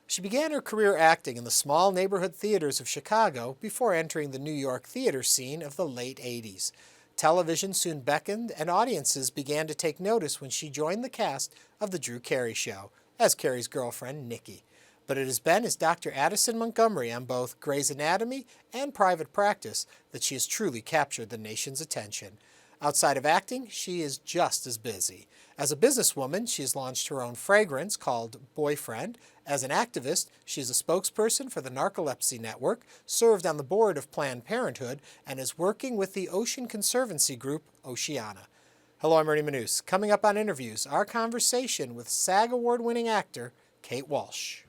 She began her career acting in the small neighborhood theaters of Chicago before entering the New York theater scene of the late 80s. Television soon beckoned, and audiences began to take notice when she joined the cast of The Drew Carey Show as Carey's girlfriend, Nikki. But it has been as Dr. Addison Montgomery on both Grey's Anatomy and Private Practice that she has truly captured the nation's attention. Outside of acting, she is just as busy. As a businesswoman, she has launched her own fragrance called Boyfriend. As an activist, she is a spokesperson for the Narcolepsy Network, served on the board of Planned Parenthood, and is working with the Ocean Conservancy group, Oceana. Hello, I'm Ernie Manouse. Coming up on Interviews, our conversation with SAG Award-winning actor Kate Walsh.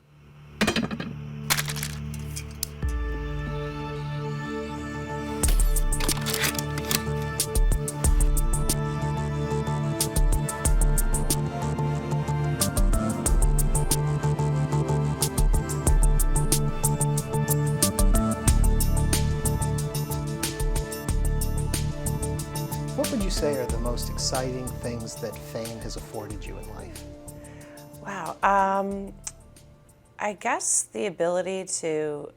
What would you say are the most exciting things that fame has afforded you in life? Wow. I guess the ability to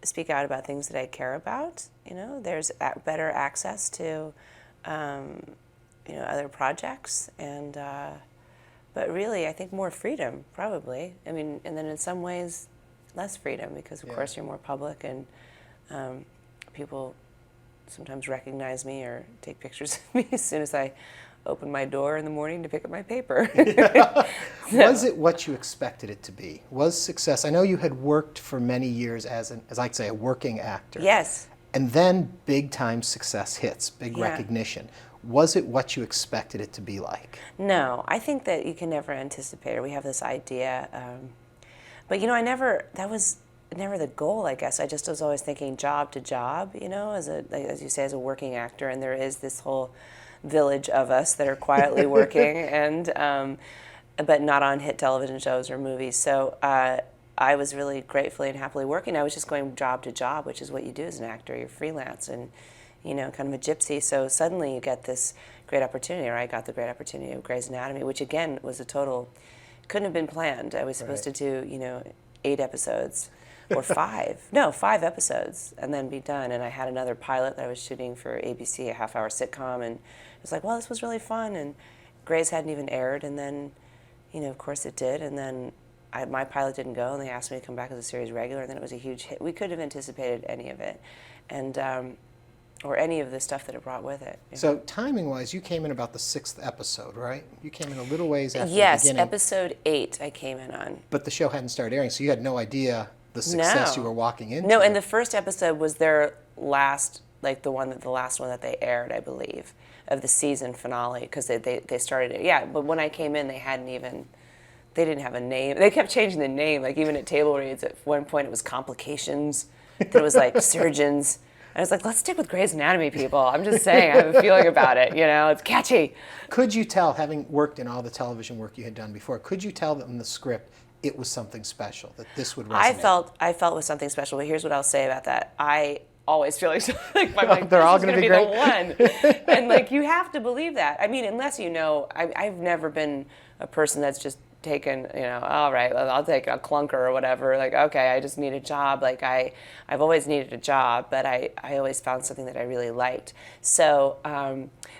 speak out about things that I care about. You know, there's better access to, other projects, and but really, I think more freedom, probably. I mean, and then in some ways, less freedom because, of course, you're more public, and people sometimes recognize me or take pictures of me as soon as I open my door in the morning to pick up my paper. Was it what you expected it to be? Was success, I know you had worked for many years as I'd say, a working actor. Yes. And then big time success hits, big recognition. Was it what you expected it to be like? No, I think that you can never anticipate it. We have this idea, but that was never the goal, I guess. I just was always thinking job to job, as you say, as a working actor, and there is this whole village of us that are quietly working, and but not on hit television shows or movies. So I was really gratefully and happily working. I was just going job to job, which is what you do as an actor. You're freelance and, kind of a gypsy. So suddenly you get this great opportunity, or I got the great opportunity of Grey's Anatomy, which again was couldn't have been planned. I was supposed to do, 8 episodes. Or 5 episodes, and then be done. And I had another pilot that I was shooting for ABC, a half-hour sitcom, and it was like, well, this was really fun, and Grey's hadn't even aired, and then, of course it did, and then my pilot didn't go, and they asked me to come back as a series regular, and then it was a huge hit. We couldn't have anticipated any of it, and or any of the stuff that it brought with it. So timing-wise, you came in about the 6th episode, right? You came in a little ways after the Yes, beginning. episode 8 I came in on. But the show hadn't started airing, so you had no idea the success you were walking into. No, and the first episode was their last, the last one that they aired, I believe, of the season finale, because they started it. Yeah, but when I came in, they didn't have a name. They kept changing the name, even at table reads. At one point, it was Complications. Then it was Surgeons. I was like, let's stick with Grey's Anatomy, people. I'm just saying, I have a feeling about it. It's catchy. Could you tell, having worked in all the television work you had done before, could you tell that in the script it was something special, that this would resonate? I felt it was something special, but here's what I'll say about that. I always feel like they're all going to be the one. And you have to believe that. I mean, unless I've never been a person that's just taken, all right, I'll take a clunker or whatever. Okay, I just need a job. I've always needed a job, but I always found something that I really liked. So,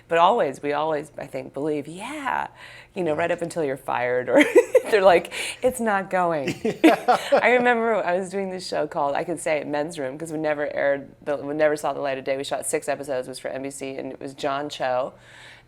but we always, I think, believe, right up until you're fired, or they're like, it's not going. I remember I was doing this show called, I could say it, Men's Room, because we never saw the light of day. We shot 6 episodes, it was for NBC, and it was John Cho,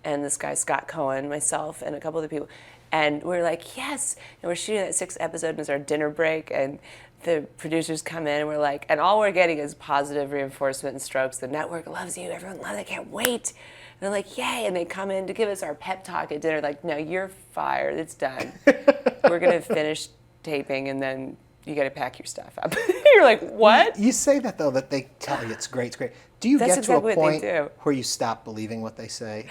and this guy Scott Cohen, myself, and a couple other people. And we're like, yes, and we're shooting that 6th episode, and it's our dinner break, and the producers come in, and we're like, and all we're getting is positive reinforcement and strokes. The network loves you, everyone loves it, I can't wait. And they're like, yay, and they come in to give us our pep talk at dinner, no, you're fired, it's done. We're gonna finish taping, and then you gotta pack your stuff up. You're like, what? You say that, though, that they tell you it's great, it's great. Do you That's get to exactly a point where you stop believing what they say?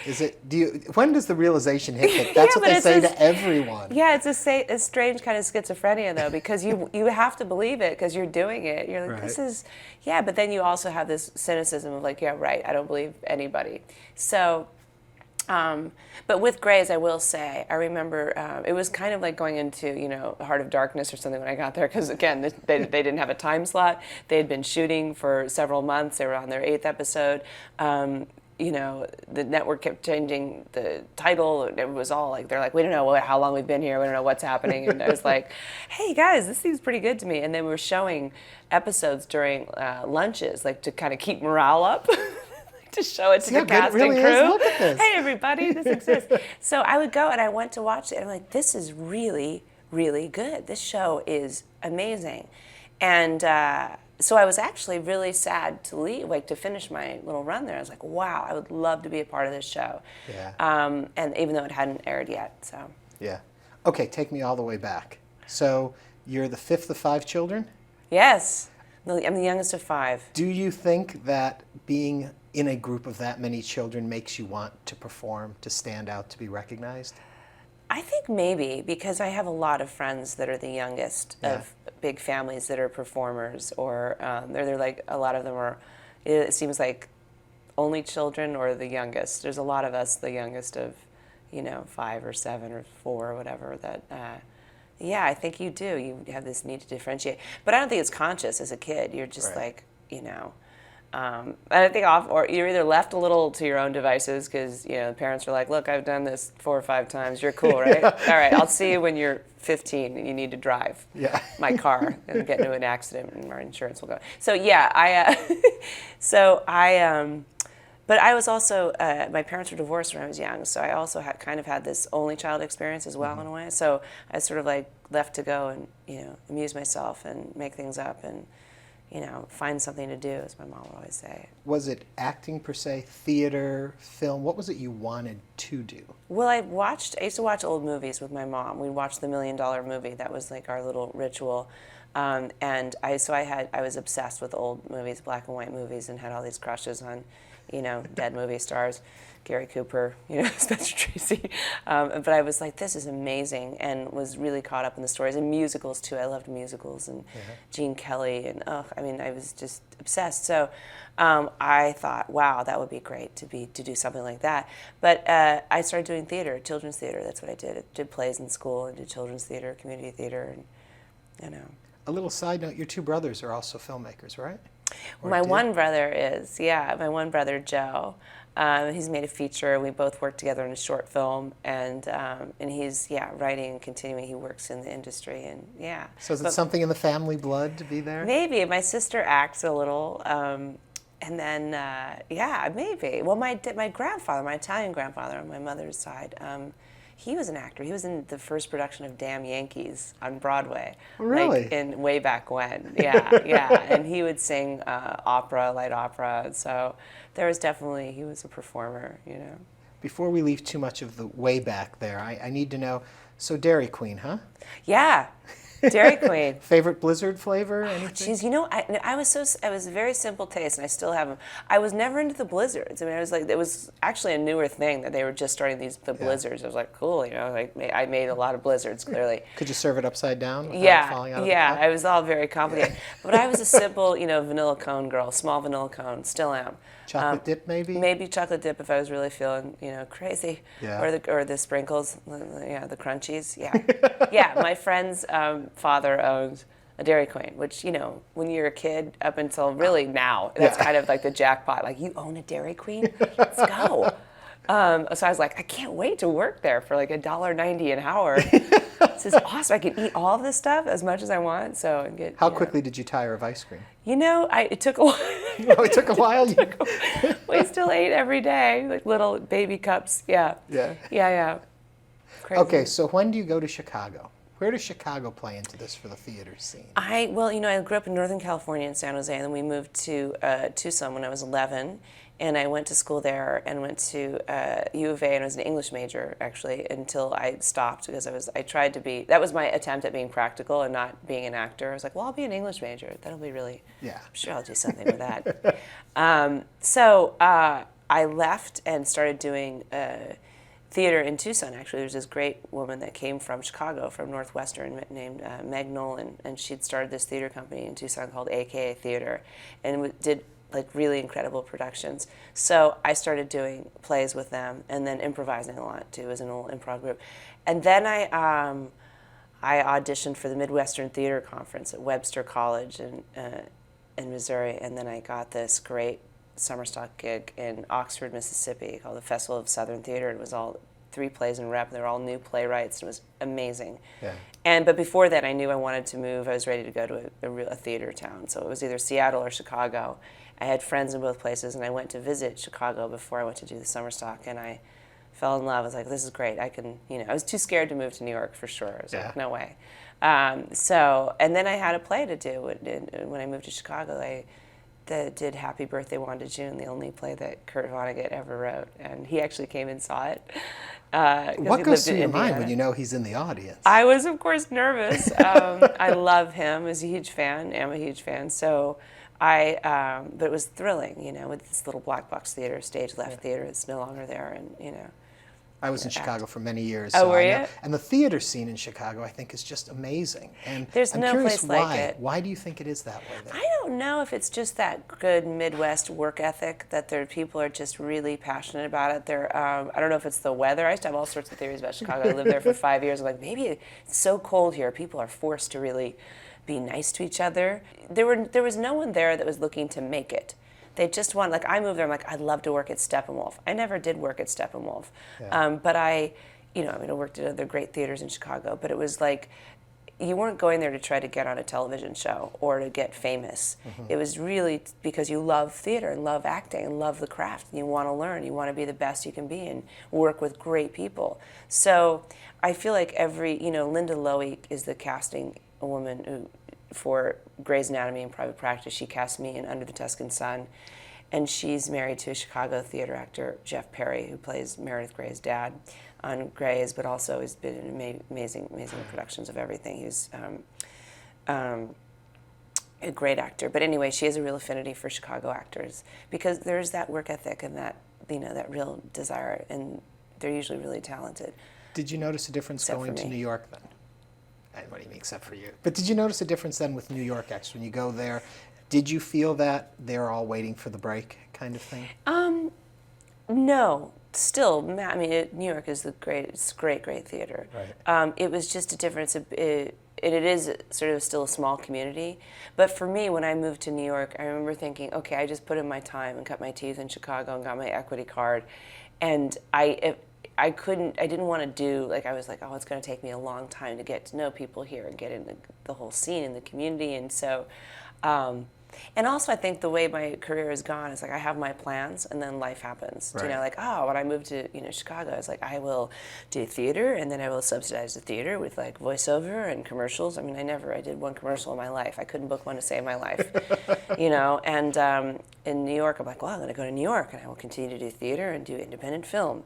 When does the realization hit that that's what they say to everyone? Yeah, it's a strange kind of schizophrenia, though, because you have to believe it because you're doing it. You're like, right. But then you also have this cynicism of yeah, right, I don't believe anybody. So But with Grey's, I will say, I remember it was kind of like going into, Heart of Darkness or something when I got there, because again, they didn't have a time slot. They had been shooting for several months. They were on their 8th episode. The network kept changing the title. It was all like, they're like, we don't know how long we've been here. We don't know what's happening. And I was like, hey guys, this seems pretty good to me. And then we were showing episodes during lunches, like to kind of keep morale up. To show it to the cast and crew. Look at this. Hey everybody, this exists. So I would go and I went to watch it and I'm like, this is really, really good. This show is amazing. And so I was actually really sad to leave, like to finish my little run there. I was like, wow, I would love to be a part of this show. Yeah. And even though it hadn't aired yet, so. Yeah. Okay, take me all the way back. So you're the 5th of 5 children? Yes. I'm the youngest of 5. Do you think that being in a group of that many children makes you want to perform, to stand out, to be recognized? I think maybe, because I have a lot of friends that are the youngest of big families that are performers, or they're like, a lot of them are, it seems like only children or the youngest. There's a lot of us, the youngest of, 5 or 7 or 4 or whatever, that, yeah, I think you do. You have this need to differentiate. But I don't think it's conscious as a kid. You're just like, I think or you're either left a little to your own devices because the parents are like, look, I've done this 4 or 5 times. You're cool, right? All right, I'll see you when you're 15 and you need to drive my car and get into an accident and our insurance will go. So yeah, but I was also my parents were divorced when I was young, so I also kind of had this only child experience as well in a way. So I sort of like left to go and amuse myself and make things up and. Find something to do, as my mom would always say. Was it acting per se, theater, film? What was it you wanted to do? Well, I used to watch old movies with my mom. We'd watch the $1 Million Movie. That was like our little ritual. And I was obsessed with old movies, black and white movies, and had all these crushes on, dead movie stars. Gary Cooper, Spencer Tracy. But I was like, this is amazing, and was really caught up in the stories. And musicals, too. I loved musicals, and Gene Kelly, and I was just obsessed. So I thought, wow, that would be great to do something like that. But I started doing theater, children's theater. That's what I did. I did plays in school, and did children's theater, community theater, and A little side note, your 2 brothers are also filmmakers, right? My one brother is, my one brother, Joe. He's made a feature. We both worked together in a short film, and he's writing and continuing. He works in the industry, and So is it something in the family blood to be there? Maybe my sister acts a little, and then maybe. Well, my grandfather, my Italian grandfather on my mother's side, he was an actor. He was in the first production of Damn Yankees on Broadway. Really? Like way back when. Yeah. And he would sing opera, light opera. So there was definitely, he was a performer, Before we leave too much of the way back there, I need to know, so Dairy Queen, huh? Yeah. Dairy Queen. Favorite Blizzard flavor? Anything? Jeez, I was a very simple taste, and I still have them. I was never into the Blizzards. I mean, I was like, it was actually a newer thing that they were just starting the Blizzards. I was like, cool, I made a lot of Blizzards, clearly. Could you serve it upside down without falling out of the cup? It was all very complicated. But I was a simple, vanilla cone girl, small vanilla cone, still am. Chocolate dip, maybe? Maybe chocolate dip if I was really feeling, crazy. Yeah. Or the sprinkles, the crunchies. Yeah. My friend's father owns a Dairy Queen, which, when you're a kid up until really now, that's kind of like the jackpot. Like, you own a Dairy Queen? Let's go. So I was like, I can't wait to work there for like $1.90 an hour. This is awesome. I can eat all of this stuff as much as I want. So and get. How quickly did you tire of ice cream? It took a while. Oh, it took a while. We still ate every day, like little baby cups. Yeah. Crazy. Okay, so when do you go to Chicago? Where does Chicago play into this for the theater scene? I grew up in Northern California in San Jose, and then we moved to Tucson when I was 11. And I went to school there and went to U of A, and I was an English major, actually, until I stopped because that was my attempt at being practical and not being an actor. I was like, well, I'll be an English major. That'll be really, I'm sure I'll do something with that. So I left and started doing theater in Tucson, actually. There's this great woman that came from Chicago, from Northwestern, named Meg Nolan, and she'd started this theater company in Tucson called AKA Theater, and did like really incredible productions. So I started doing plays with them, and then improvising a lot too as an old improv group. And then I auditioned for the Midwestern Theater Conference at Webster College in Missouri, and then I got this great summer stock gig in Oxford, Mississippi, called the Festival of Southern Theater. It was all 3 plays in rep. They were all new playwrights. It was amazing. Yeah. But before that, I knew I wanted to move. I was ready to go to a theater town. So it was either Seattle or Chicago. I had friends in both places, and I went to visit Chicago before I went to do the summer stock, and I fell in love. I was like, this is great. I can, I was too scared to move to New York for sure. I was like, no way. And then I had a play to do when I moved to Chicago. I did Happy Birthday Wanda June, the only play that Kurt Vonnegut ever wrote, and he actually came and saw it. What goes through your mind when you know he's in the audience? I was, of course, nervous. I love him. I was a huge fan. Am a huge fan. So but it was thrilling, with this little black box theater, stage left theater that's no longer there, and I was in Chicago for many years. Oh, were you? And the theater scene in Chicago, I think, is just amazing. And there's I'm no curious place why. like it. Why do you think it is that way there? I don't know if it's just that good Midwest work ethic that people are just really passionate about it. I don't know if it's the weather. I used to have all sorts of theories about Chicago. I lived there for 5 years. I'm like, maybe it's so cold here. People are forced to really be nice to each other. There was no one there that was looking to make it. They just want, like, I moved there, I'm like, I'd love to work at Steppenwolf. I never did work at Steppenwolf. But I worked at other great theaters in Chicago, but it was like, you weren't going there to try to get on a television show or to get famous. It was really because you love theater and love acting and love the craft, and you want to learn, you want to be the best you can be and work with great people. So I feel like Linda Lowy is the casting woman who, for Grey's Anatomy and Private Practice, she cast me in Under the Tuscan Sun, and she's married to a Chicago theater actor, Jeff Perry, who plays Meredith Grey's dad on Grey's, but also has been in amazing productions of everything. He's a great actor. But anyway, she has a real affinity for Chicago actors because there's that work ethic and that that real desire, and they're usually really talented. Did you notice a difference Except going for to me. New York then? And what do you mean, except for you? But did you notice a difference then with New York actors when you go there? Did you feel that they're all waiting for the break kind of thing? No. Still, I mean, New York is it's great theater. Right. It was just a difference. It is sort of still a small community. But for me, when I moved to New York, I remember thinking, okay, I just put in my time and cut my teeth in Chicago and got my equity card. And I didn't want to do, I was like, oh, it's going to take me a long time to get to know people here and get in the whole scene in the community. And so, and also I think the way my career has gone is I have my plans and then life happens. Right. When I moved to, Chicago, I was like, I will do theater and then I will subsidize the theater with voiceover and commercials. I mean, I did one commercial in my life. I couldn't book one to save my life, and in New York, I'm like, well, I'm going to go to New York and I will continue to do theater and do independent film.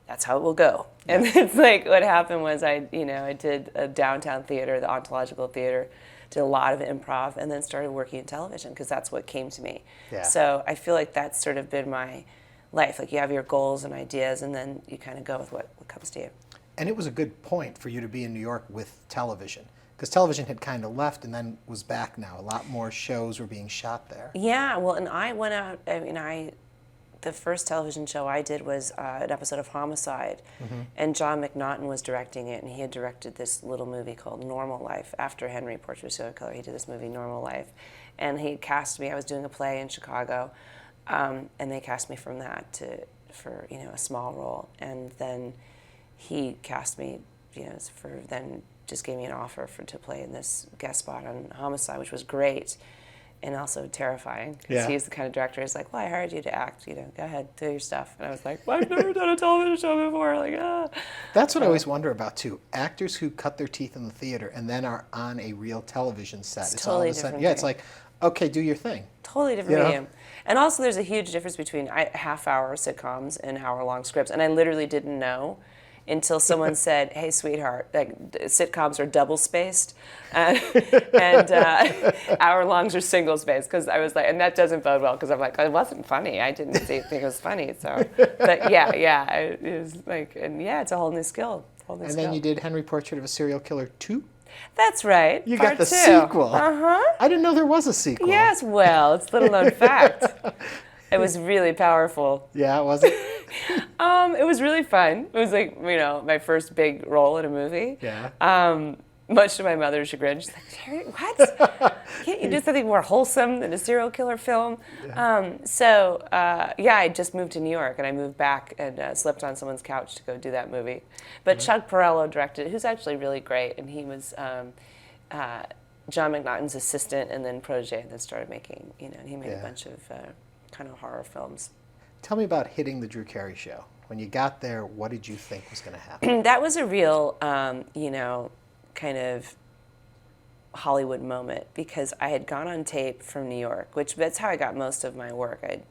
That's how it will go. And it's what happened was I did a downtown theater, the Ontological Theater, did a lot of improv, and then started working in television because that's what came to me. Yeah. So I feel like that's sort of been my life. You have your goals and ideas, and then you kind of go with what comes to you. And it was a good point for you to be in New York with television, because television had kind of left and then was back now. A lot more shows were being shot there. Yeah, well, and I went out, the first television show I did was an episode of Homicide, and John McNaughton was directing it, and he had directed this little movie called Normal Life. After Henry, Portrait of a Serial Killer, he did this movie, Normal Life, and he cast me. I was doing a play in Chicago, and they cast me from that for a small role, and then he cast me, then just gave me an offer to play in this guest spot on Homicide, which was great. And also terrifying, because he's the kind of director who's like, well, I hired you to act, go ahead, do your stuff. And I was like, well, I've never done a television show before, That's what I always wonder about, too. Actors who cut their teeth in the theater and then are on a real television set. It's totally all of a sudden, different it's like, okay, do your thing. Totally different medium. And also there's a huge difference between half-hour sitcoms and hour-long scripts. And I literally didn't know until someone said, hey, sweetheart, sitcoms are double-spaced, and hour-longs are single-spaced, because I was like, and that doesn't bode well, because I'm like, it wasn't funny. I didn't think it was funny, so. But it was it's a whole new skill. And then you did Henry, Portrait of a Serial Killer 2? That's right. You Part got the two. sequel. Uh-huh. I didn't know there was a sequel. Yes, well, it's a little known fact. It was really powerful. Yeah, was it? It was really fun. It was like, my first big role in a movie. Yeah. Much to my mother's chagrin. She's like, Terry, what? Can't you do something more wholesome than a serial killer film? Yeah. I just moved to New York, and I moved back and slept on someone's couch to go do that movie. But Chuck Perrello directed it, who's actually really great, and he was John McNaughton's assistant and then protege, and then started making, and he made a bunch of kind of horror films. Tell me about hitting the Drew Carey show. When you got there, what did you think was going to happen? That was a real, kind of Hollywood moment, because I had gone on tape from New York, which that's how I got most of my work. I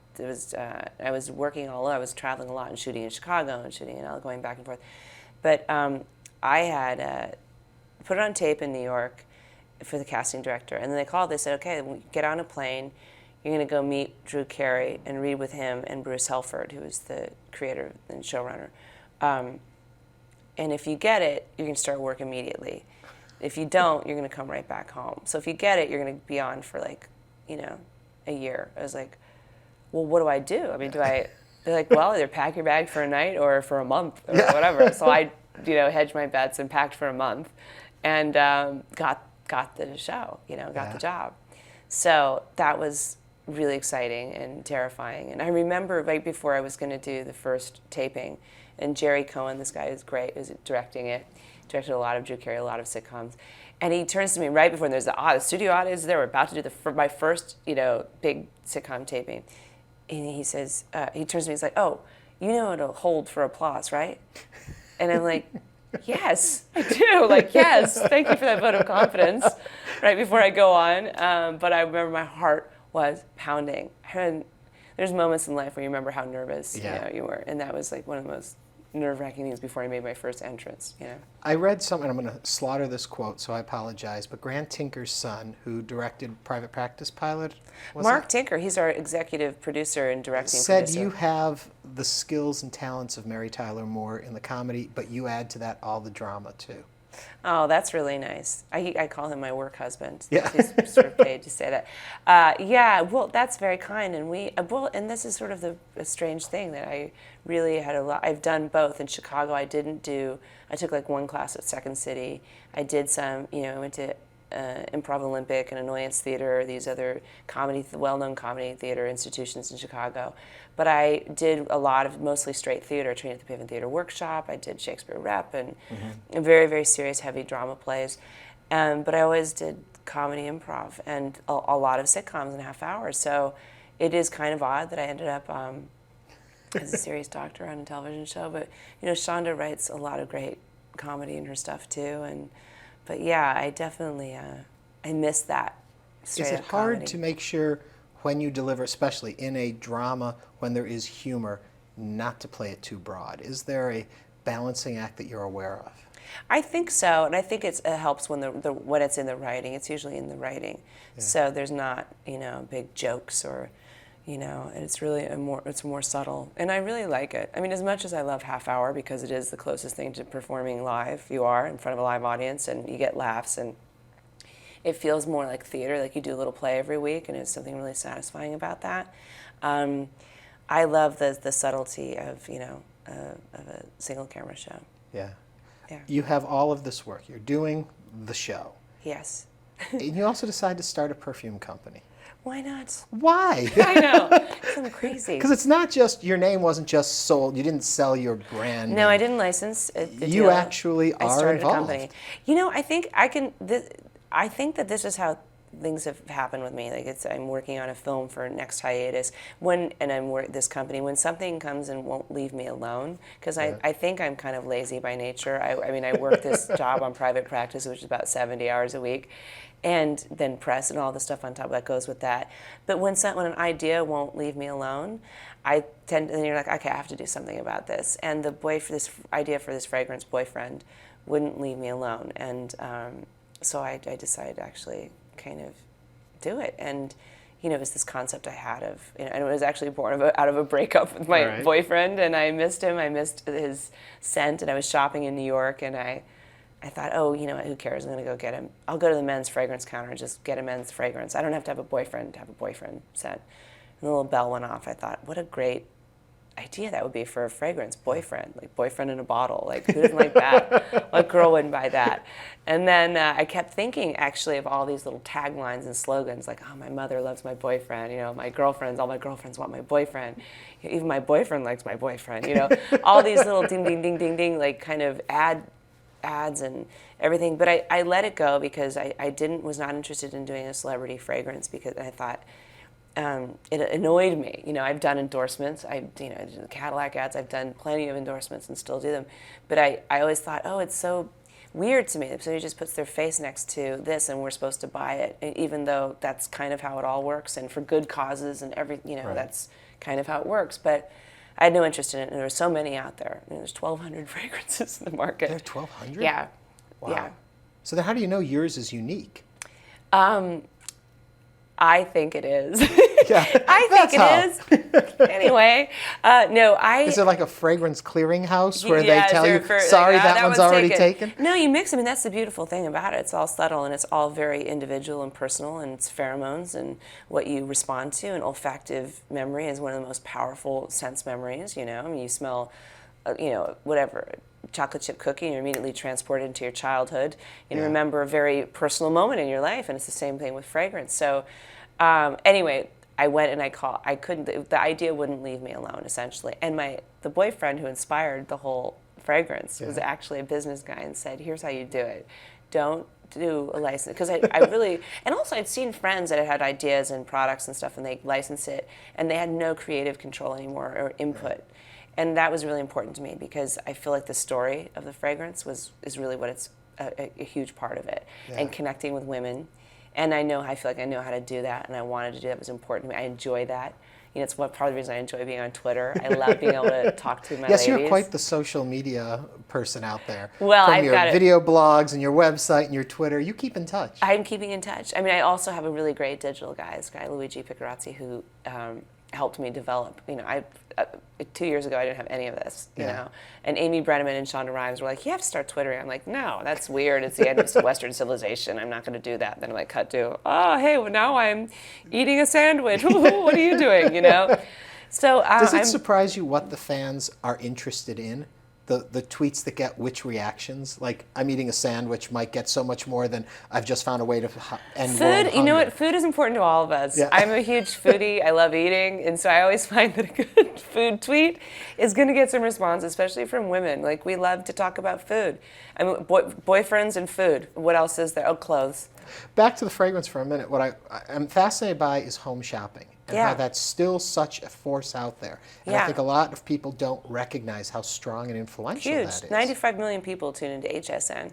was working all over. I was traveling a lot and shooting in Chicago and shooting in LA, going back and forth. But I had put it on tape in New York for the casting director, and then they called. They said, "Okay, get on a plane. You're going to go meet Drew Carey and read with him and Bruce Helford, who is the creator and showrunner. And if you get it, you're going to start work immediately. If you don't, you're going to come right back home. So if you get it, you're going to be on for a year." I was like, well, what do I do? I mean, they're like, well, either pack your bag for a night or for a month or whatever. So I, hedged my bets and packed for a month and got the show, got the job. So that was really exciting and terrifying. And I remember right before I was going to do the first taping, and Jerry Cohen, this guy is great, was directing it. Directed a lot of Drew Carey, a lot of sitcoms. And he turns to me right before, and there's the studio audience there. We're about to do my first, big sitcom taping. And he says, he turns to me, he's like, "Oh, you know how to hold for applause, right?" And I'm like, "Yes, I do." Like, yes, thank you for that vote of confidence right before I go on. But I remember my heart was pounding. And there's moments in life where you remember how nervous you were. And that was like one of the most nerve-wracking things before I made my first entrance. I read something, I'm going to slaughter this quote, so I apologize, but Grant Tinker's son, who directed Private Practice Pilot, Mark Tinker, he's our executive producer and directing said producer. You have the skills and talents of Mary Tyler Moore in the comedy, but you add to that all the drama too. Oh, that's really nice. I call him my work husband. Yeah. He's sort of paid to say that. Well, that's very kind. And and this is sort of a strange thing that I really had I've done both. In Chicago, I took like one class at Second City. I did some, I went to Improv Olympic and Annoyance Theater, these other well-known comedy theater institutions in Chicago. But I did a lot of mostly straight theater, trained at the Pavement Theater Workshop. I did Shakespeare Rep and very, very serious, heavy drama plays. But I always did comedy improv and a lot of sitcoms in half hours. So it is kind of odd that I ended up as a serious doctor on a television show. But, Shonda writes a lot of great comedy in her stuff too. But yeah, I definitely, I miss that. Is it hard to make sure when you deliver, especially in a drama, when there is humor, not to play it too broad? Is there a balancing act that you're aware of? I think so, and I think it helps when when it's in the writing. It's usually in the writing, so there's not big jokes or it's really it's more subtle, and I really like it. I mean, as much as I love half hour because it is the closest thing to performing live you are in front of a live audience, and you get laughs and it feels more like theater, like you do a little play every week, and there's something really satisfying about that. I love the subtlety of a single camera show. Yeah. Yeah. You have all of this work. You're doing the show. Yes. And you also decide to start a perfume company. Why not? Why? I know. I'm crazy. Because it's not just, your name wasn't just sold, you didn't sell your brand. No, I didn't license the You deal. actually are I started involved. a company. I think that this is how things have happened with me. Like I'm working on a film for next hiatus. This company, when something comes and won't leave me alone, because I think I'm kind of lazy by nature. I work this job on Private Practice, which is about 70 hours a week, and then press and all the stuff on top that goes with that. But when an idea won't leave me alone, and you're like, okay, I have to do something about this. And the this idea for this fragrance, Boyfriend, wouldn't leave me alone. And so I decided to actually kind of do it. And it was this concept I had of, and it was actually born out of a breakup with my boyfriend, and I missed him. I missed his scent, and I was shopping in New York, and I I thought, oh, you know what, who cares? I'm going to go get him. I'll go to the men's fragrance counter and just get a men's fragrance. I don't have to have a boyfriend to have a boyfriend scent. And the little bell went off. I thought, what a great idea that would be for a fragrance, boyfriend, like boyfriend in a bottle. Like, who doesn't like that? What girl wouldn't buy that? And then I kept thinking, actually, of all these little taglines and slogans, like, oh, my mother loves my boyfriend, you know, my girlfriends, all my girlfriends want my boyfriend, even my boyfriend likes my boyfriend, you know, all these little ding, ding, ding, ding, ding, like kind of ads and everything. But I let it go because I was not interested in doing a celebrity fragrance, because I thought, it annoyed me. You know, I've done endorsements. I did Cadillac ads. I've done plenty of endorsements and still do them. But I always thought, oh, it's so weird to me that somebody just puts their face next to this and we're supposed to buy it, even though that's kind of how it all works, and for good causes and right. That's kind of how it works. But I had no interest in it, and there were so many out there. I mean, there's 1,200 fragrances in the market. There are 1,200? Yeah. Wow. Yeah. So then how do you know yours is unique? I think it is. Yeah, I think it is. Anyway, no, Is it like a fragrance clearinghouse where yeah, they tell you, like, sorry, that one's already taken? No, you mix. I mean, that's the beautiful thing about it. It's all subtle, and it's all very individual and personal, and it's pheromones and what you respond to. And olfactive memory is one of the most powerful sense memories, you know. I mean, you smell, whatever, chocolate chip cookie, and you're immediately transported into your childhood and remember a very personal moment in your life. And it's the same thing with fragrance. So anyway, I went and I couldn't, the idea wouldn't leave me alone, essentially. And the boyfriend who inspired the whole fragrance was actually a business guy, and said, here's how you do it. Don't do a license. Because I really, and also I'd seen friends that had ideas and products and stuff, and they licensed it, and they had no creative control anymore or input. Right. And that was really important to me, because I feel like the story of the fragrance is really what it's a huge part of it, and connecting with women. And I feel like I know how to do that, and I wanted to do that. It was important to me. I enjoy that. You know, it's part of the reason I enjoy being on Twitter. I love being able to talk to my ladies. You're quite the social media person out there. Well, From your video blogs and your website and your Twitter, you keep in touch. I'm keeping in touch. I mean, I also have a really great digital guy, this guy Luigi Picarazzi, who helped me develop. You know, 2 years ago I didn't have any of this. You know, and Amy Brenneman and Shonda Rhimes were like, "You have to start Twittering." I'm like, "No, that's weird. It's the end of Western civilization. I'm not going to do that." Then I'm like, cut to, "Oh, hey, well, now I'm eating a sandwich. What are you doing?" You know. So does it surprise you what the fans are interested in? The tweets that get which reactions? Like, I'm eating a sandwich might get so much more than I've just found a way to end world hunger. You know what? Food is important to all of us. Yeah. I'm a huge foodie. I love eating. And so I always find that a good food tweet is going to get some response, especially from women. Like, we love to talk about food. I mean, boyfriends and food. What else is there? Oh, clothes. Back to the fragrance for a minute. What I'm fascinated by is home shopping. And how that's still such a force out there. And I think a lot of people don't recognize how strong and influential that is. 95 million people tune into HSN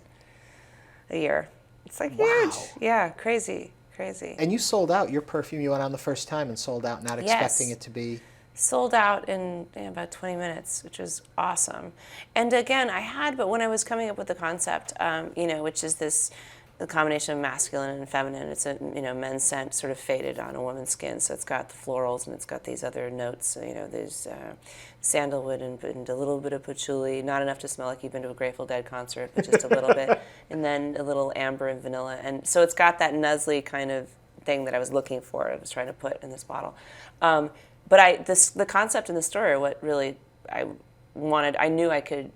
a year. It's like huge. Yeah, crazy. And you sold out your perfume. You went on the first time and sold out, not expecting it to be. Sold out in about 20 minutes, which was awesome. And again, but when I was coming up with the concept, which is the combination of masculine and feminine, it's a men's scent sort of faded on a woman's skin, so it's got the florals and it's got these other notes. So, there's sandalwood and a little bit of patchouli, not enough to smell like you've been to a Grateful Dead concert, but just a little bit, and then a little amber and vanilla, and so it's got that nuzzly kind of thing that I was looking for. I was trying to put in this bottle, but the concept and the story are what really I wanted. I knew I could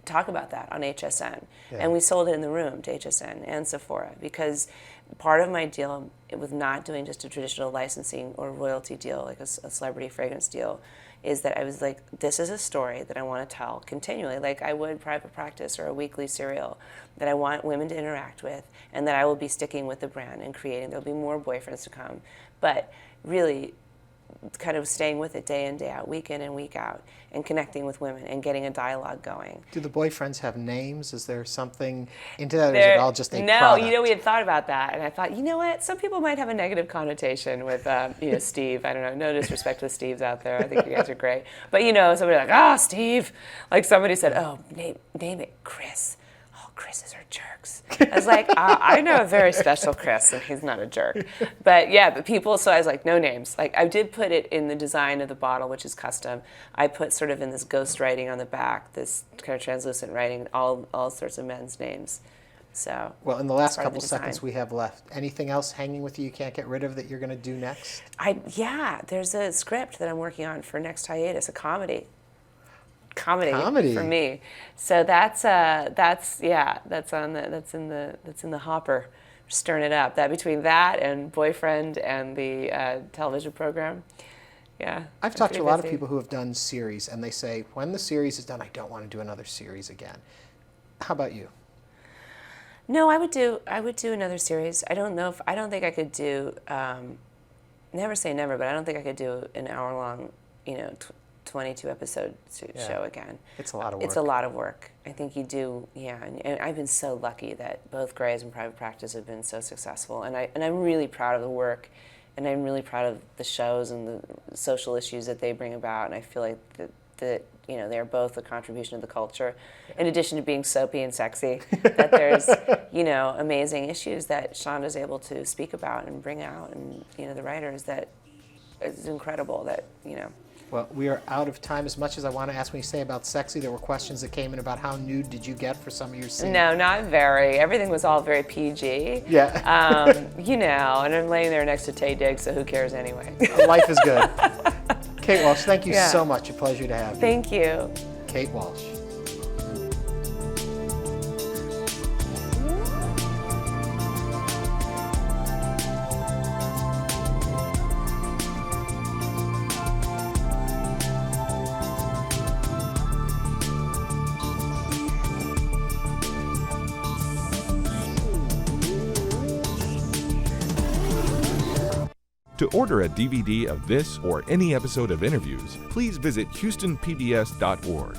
talk about that on HSN. And we sold it in the room to HSN and Sephora, because part of my deal with not doing just a traditional licensing or royalty deal, like a celebrity fragrance deal, is that I was like, this is a story that I want to tell continually, like I would private practice or a weekly serial, that I want women to interact with, and that I will be sticking with the brand and creating. There'll be more boyfriends to come, but really kind of staying with it day in, day out, week in and week out, and connecting with women and getting a dialogue going. Do the boyfriends have names? Is there something into that, or is it all just a product? No, we had thought about that, and I thought, you know what, some people might have a negative connotation with, Steve. I don't know, no disrespect to the Steves out there. I think you guys are great. But, somebody like, Steve. Like somebody said, name it Chris. Chris's are jerks. I was like, I know a very special Chris, and he's not a jerk. But yeah, but people, so I was like, no names. Like, I did put it in the design of the bottle, which is custom. I put sort of in this ghost writing on the back, this kind of translucent writing, all sorts of men's names. So, well, in the last couple seconds we have left, anything else hanging with you can't get rid of that you're going to do next? Yeah, there's a script that I'm working on for next hiatus, a comedy for me. So that's in the hopper, stirring it up. That between that and Boyfriend and the television program. Yeah. I've talked to a lot of people who have done series, and they say when the series is done, I don't want to do another series again. How about you? No, I would do another series. I don't think I could do, never say never, but I don't think I could do an hour-long, 22 episode show again. It's a lot of work. It's a lot of work. I think you do, and I've been so lucky that both Grey's and Private Practice have been so successful, and I'm really proud of the work, and I'm really proud of the shows and the social issues that they bring about, and I feel like that they're both a contribution to the culture, in addition to being soapy and sexy, that there's, amazing issues that Shonda's able to speak about and bring out, and, the writers, that is incredible that, Well, we are out of time. As much as I want to ask when you say about sexy, there were questions that came in about how nude did you get for some of your scenes? No, not very. Everything was all very PG. Yeah. And I'm laying there next to Taye Diggs, so who cares anyway? Life is good. Kate Walsh, thank you so much. A pleasure to have you. Thank you. Kate Walsh. To order a DVD of this or any episode of Interviews, please visit HoustonPBS.org.